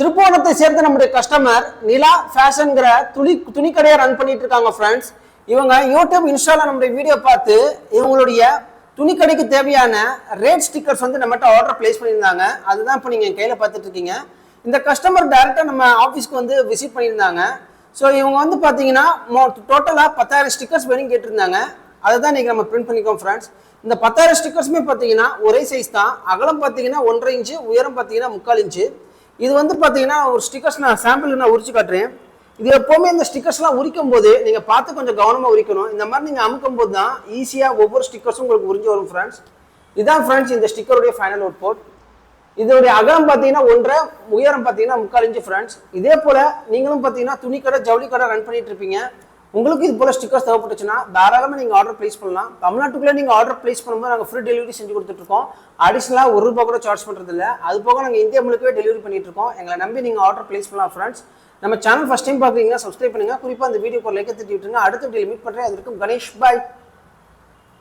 திருப்போணத்தை சேர்ந்த நம்முடைய கஸ்டமர் நிலா ஃபேஷன்ங்கிற துணி கடையை ரன் பண்ணிட்டு இருக்காங்க ஃப்ரெண்ட்ஸ். இவங்க யூடியூப் இன்ஸ்டால நம்முடைய வீடியோ பார்த்து இவங்களுடைய துணி கடைக்கு தேவையான ரேட் ஸ்டிக்கர்ஸ் வந்து நம்மகிட்ட ஆர்டர் பிளேஸ் பண்ணியிருந்தாங்க. அதுதான் இப்போ நீங்கள் கையில் பார்த்துட்டு இருக்கீங்க. இந்த கஸ்டமர் டைரெக்டாக நம்ம ஆஃபீஸ்க்கு வந்து விசிட் பண்ணியிருந்தாங்க. ஸோ இவங்க வந்து பார்த்தீங்கன்னா டோட்டலாக 10,000 ஸ்டிக்கர்ஸ் வேணும் கேட்டிருந்தாங்க. அதை தான் நீங்கள் நம்ம பிரிண்ட் பண்ணிக்கோம் ஃப்ரெண்ட்ஸ். இந்த 10,000 ஸ்டிக்கர்ஸுமே பார்த்தீங்கன்னா ஒரே சைஸ் தான். அகலம் பார்த்தீங்கன்னா 1.5 இன்ச்சு, உயரம் பார்த்தீங்கன்னா 3/4 இன்ச்சு. இது வந்து பார்த்தீங்கன்னா ஒரு ஸ்டிக்கர்ஸ் நான் சாம்பிள் நான் உரிச்சு காட்டுறேன். இது எப்போவுமே இந்த ஸ்டிக்கர்ஸ்லாம் உரிக்கும் போது நீங்கள் பார்த்து கொஞ்சம் கவனமாக உரிக்கணும். இந்த மாதிரி நீங்கள் அமுக்கும் போது தான் ஈஸியாக ஒவ்வொரு ஸ்டிக்கர்ஸும் உங்களுக்கு உறிஞ்சி வரும் ஃப்ரெண்ட்ஸ். இதுதான் ஃப்ரெண்ட்ஸ் இந்த ஸ்டிக்கருடைய ஃபைனல் அவுட்புட். இதோடைய அகலம் பார்த்தீங்கன்னா 1.5, உயரம் பார்த்தீங்கன்னா 3/4 இன்ச்சு ஃப்ரெண்ட்ஸ். இதே போல் நீங்களும் பார்த்தீங்கன்னா துணி கடை ஜவுளி கடை ரன் பண்ணிட்டு இருப்பீங்க. உங்களுக்கு இது போல் ஸ்டிக்கர்ஸ் தேவைப்பட்டுச்சுன்னா தாராளமாக நீங்கள் ஆர்டர் ப்ளேஸ் பண்ணலாம். தமிழ்நாட்டுக்குள்ளே நீங்கள் ஆர்டர் ப்ளேஸ் பண்ணும்போது நாங்கள் ஃப்ரீ டெலிவரி செஞ்சு கொடுத்துட்ருக்கோம். அடிஷனலாக ₹1 கூட சார்ஜ் பண்ணுறது இல்லை. அது போக நாங்கள் இந்தியா முழுக்கவே டெலிவரி பண்ணிட்டு இருக்கோம். எங்களை நம்பி நீங்கள் ஆர்டர் ப்ளேஸ் பண்ணலாம் ஃப்ரெண்ட்ஸ். நம்ம சேனல் ஃபஸ்ட் டைம் பார்க்குறீங்கன்னா சப்ஸ்கிரைப் பண்ணுங்கள். குறிப்பாக அந்த வீடியோக்கு ஒரு லைக் தட்டி விட்டுருங்க. அடுத்த வீடியோ மீட் பண்ணுறேன். அது வரைக்கும் கணேஷ் பாய்.